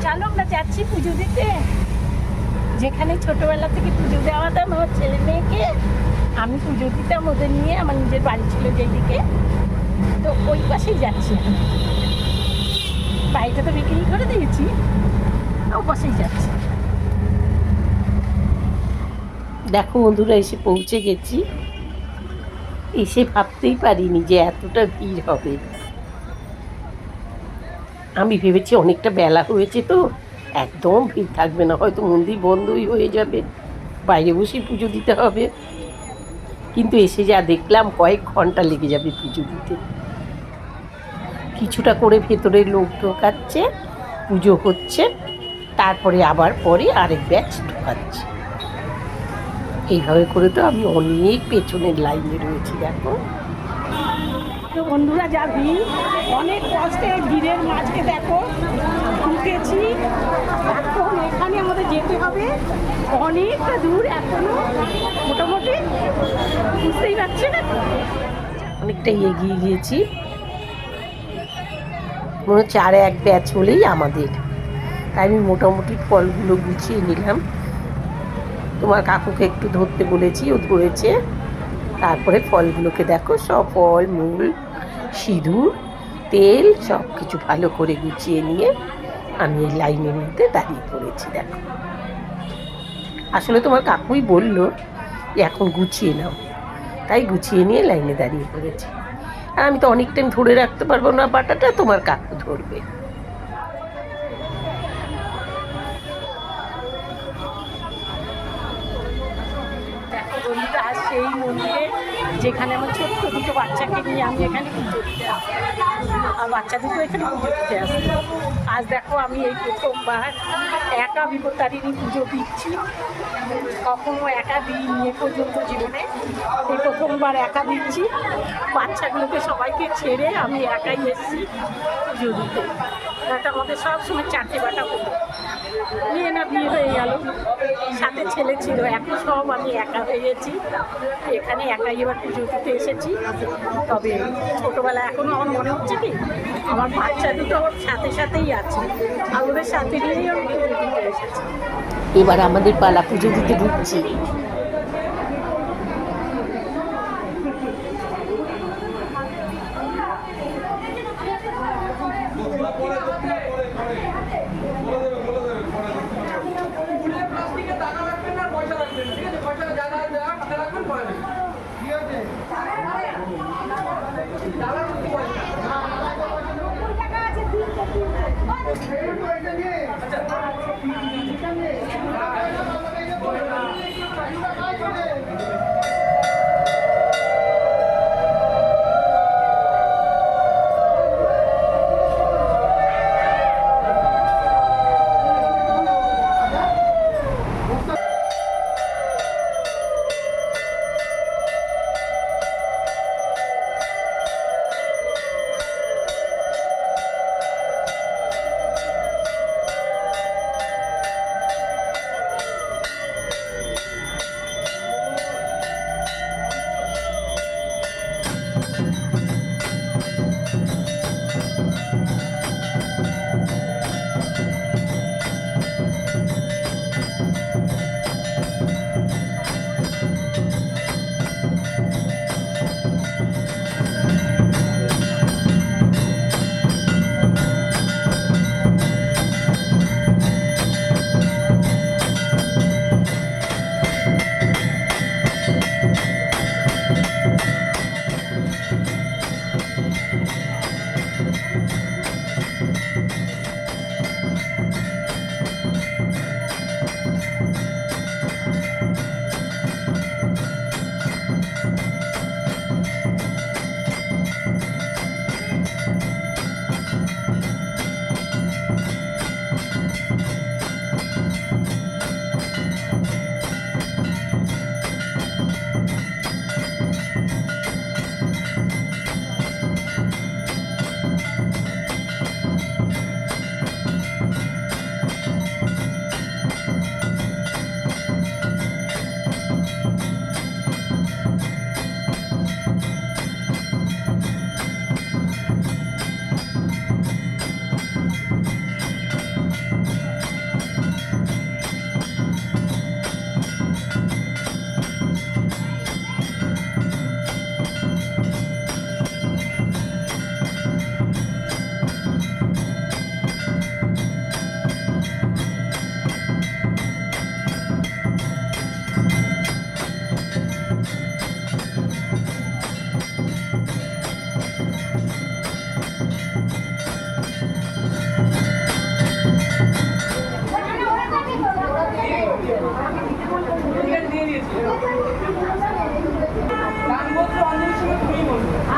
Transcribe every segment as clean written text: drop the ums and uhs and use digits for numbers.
চলো আমরা যাচ্ছি পুজো দিতে, যেখানে ছোটবেলা থেকে পুজো দেওয়াতাম আমার ছেলে মেয়েকে। আমি পুজো দিতাম ওদের নিয়ে, আমার নিজের বাড়ি ছিল যেদিকে, তো ওই পাশেই যাচ্ছি। বাড়িটা তো বিক্রি করে দিয়েছি, ওই পাশেই যাচ্ছি। দেখো বন্ধুরা, এসে পৌঁছে গেছি। এসে ভাবতেই পারিনি যে এতটা ভিড় হবে। আমি ভেবেছি অনেকটা বেলা হয়েছে তো একদম ভিড় থাকবে না, হয়তো মন্দির বন্ধই হয়ে যাবে, বাইরে বসে পুজো দিতে হবে। কিন্তু এসে যা দেখলাম কয়েক ঘন্টা লেগে যাবে পুজো দিতে। কিছুটা করে ভেতরে লোক ঢোকাচ্ছে, পুজো হচ্ছে, তারপরে আবার পরে আরেক ব্যাচ ঢোকাচ্ছে। এইভাবে করে তো আমি অনেক পেছনের লাইনে রয়েছি। দেখো তো বন্ধুরা, যা ভিড়, অনেক কষ্টে ভিড়ের মাঝে দেখো ঢুকেছি। এখন এখানে আমাদের যেতে হবে অনেকটা দূর, এখনো মোটামুটি বুঝতেই পারছি না, অনেকটাই এগিয়ে গিয়েছি। মনে হচ্ছে আর এক ব্যাচ হলেই আমাদের। তাই আমি মোটামুটি ফলগুলো গুছিয়ে নিলাম। তোমার কাকুকে একটু ধরতে বলেছি, ও ধরেছে। তারপরে ফলগুলোকে দেখো, সব ফল মূল সিঁদুর তেল সব কিছু ভালো করে গুছিয়ে নিয়ে আমি এই লাইনের মধ্যে দাঁড়িয়ে পড়েছি। দেখো, আসলে তোমার কাকুই বললো যে এখন গুছিয়ে নাও, তাই গুছিয়ে নিয়ে লাইনে দাঁড়িয়ে পড়েছি। আর আমি তো অনেক টাইম ধরে রাখতে পারবো না বাটাটা, তোমার কাকু ধরবে। দেখো বন্ধুরা, আজ সেই মন্দিরে যেখানে আমার ছোট্ট দুটো বাচ্চাকে নিয়ে আমি এখানে পুজো দিতে আসি, আর বাচ্চা দুটো এখানে পুজো দিতে আসি। আজ দেখো আমি এই প্রথমবার একা বিপত্তারিণী পুজো দিচ্ছি। কখনো একা দিইনি এ পর্যন্ত জীবনে, এই প্রথমবার একা দিচ্ছি। বাচ্চাগুলোকে সবাইকে ছেড়ে আমি একাই এসেছি পুজো দিতে। এটা আমাদের সবসময় চারটে বাটা হতো, বিয়ে না বিয়ে হয়ে গেল, সাথে ছেলে ছিল, এখন সব আমি একা হয়ে গেছি। এখানে একাই এবার পুজো দিতে এসেছি। তবে ছোটোবেলা এখনও আমার মনে হচ্ছে কি আমার বাচ্চা দুটো ওর সাথে সাথেই আছে, আর ওদের সাথে নিয়েই আমি পুজো দিতে এসেছি। এবার আমাদের পালা পুজো দিতে ঢুকছি।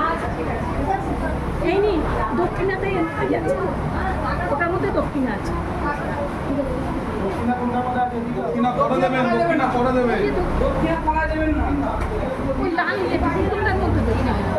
আচ্ছা ঠিক আছে এই নিন দক্ষিণাতে যাচ্ছে ওটার মধ্যে দক্ষিণা আছে ওই লাল লেবুটার মধ্যে দক্ষিণা আছে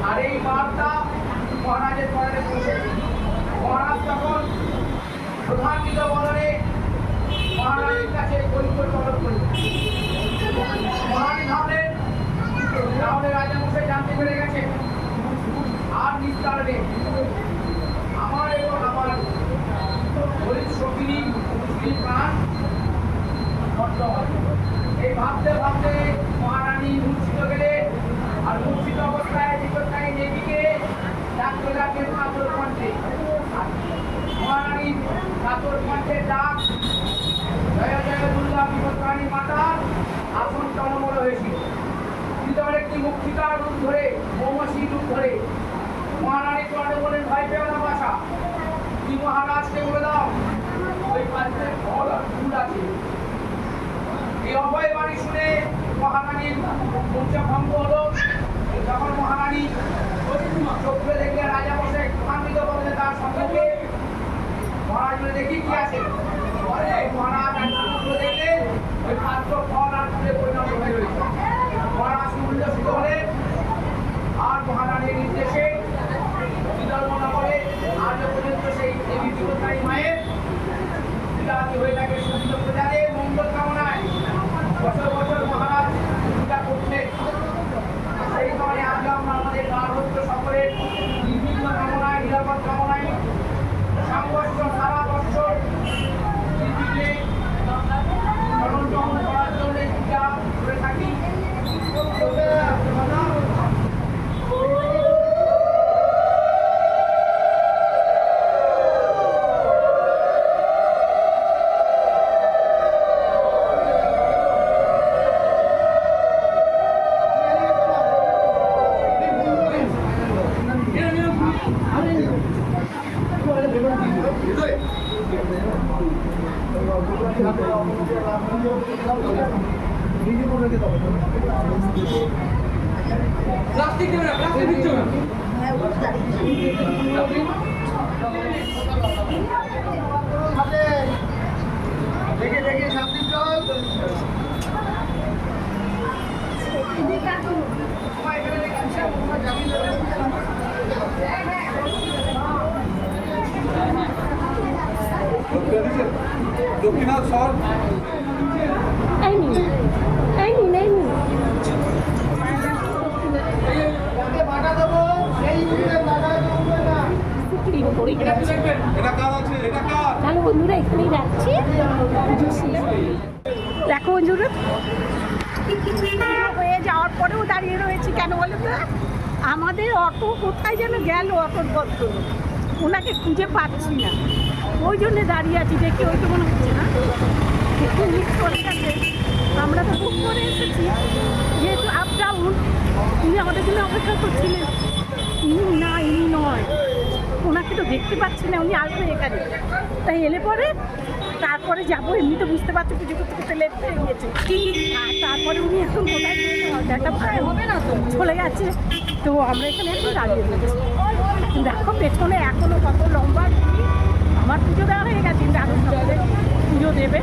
আর এই বার্তা মহারাজের পরে পৌঁছে মহারাজ তখন প্রধান বদলে মহারাজের কাছে কৈফিয়ত তলব করলেন। মহারাজ ভাবলেন তাহলে রাজামশাই জানতে পেরে গেছে আর নিস্তার নেই আমার এবং আমার গরিব সখিনী প্রাণ নষ্ট হয়। এই ভাবতে ভাবতে মহারানী মূর্ছিত গেলেন আর মূর্ছিত অবস্থায় বিপত্তারী দেবীকে ডাকতে ডাকলেন কাতর কণ্ঠে। মহারানী কাতর কণ্ঠের ডাক জয় জয় দুর্গা বিপত্তারী মাতার আসন টলমল হয়েছিল। হৃদয়ের একটি মুক্তিকার রূপ ধরে মৌমাছি রূপ ধরে মহারানী চলে বলেন ভয় পেও না বাসা কি মহারাজকে বলে দাও ওই পাত্রে ফল আর ফুল আছে। এই অভয় বাণী শুনে মহারানীর মূর্ছা ভঙ্গ হলো। যখন মহারানী চোখে দেখলে রাজা বসে প্রধান্বিত বললে তার সম্মুখে মহারাজ বলে দেখি কি আছে। মহারাজ দেখলে ওই পাত্র ফল আর ফুলে পরিণত হয়ে রয়েছে। মহারাজ উল্লসিত হলেন আর মহারানীর নির্দেশে বিদর্ভ নগরে আজ পর্যন্ত সেই দেবী বিপত্তারী মায়ের লীলাবতী হয়ে থাকে সমস্ত প্রজাদের মঙ্গল কামনায় বছর বছর মহারাজ পূজা করতেন। সেই কারণে আজ আমরা আমাদের গার্হস্থ্য সকলের বিভিন্ন কামনায় নিরাপদ কামনায় সংঘর্ষ সারা বছর পৃথিবীতে সরঞ্জাম করার জন্য পূজা করে থাকি। প্লাস্টিক দেবে না, প্লাস্টিক দিচ্ছ না। দেখে দেখে সামনে চল। দক্ষিণাথ সর এই নিন এই নিন এই নিন বাটা দেবো সেই বাটা দেবো না। গাড়ির উপরেই যাচ্ছি। তাহলে বন্ধুরা এখানেই যাচ্ছি। দেখো বন্ধুরা হয়ে যাওয়ার পরেও দাঁড়িয়ে রয়েছি কেন বলো তো? আমাদের অটো কোথায় যেন গেল অটোর ভদ্র, ওনাকে খুঁজে পাচ্ছি না, ওই জন্যে দাঁড়িয়ে আছি। দেখি ওই তো মনে হচ্ছে না একটু মিস করে গেছে। আমরা তো বুক করে এসেছি যেহেতু আপ ডাউন, উনি আমাদের জন্য অপেক্ষা করছিলেন। ইনি নয়, ওনাকে তো দেখতে পাচ্ছি না, উনি আসবে এখানে। তাই এলে পরে তারপরে যাবো। এমনি তো বুঝতে পারছি পুজো করতে করতে লেট হয়ে গিয়েছে। আর তারপরে উনি এখন কোথায় দেখা হবে না তো, চলে গেছে। তো আমরা এখানে এখন দাঁড়িয়ে রয়েছি। দেখো পেছনে এখনো কত লম্বা, আমার পুজো দেওয়া হয়ে গেছে, কিন্তু আরও পুজো দেবে।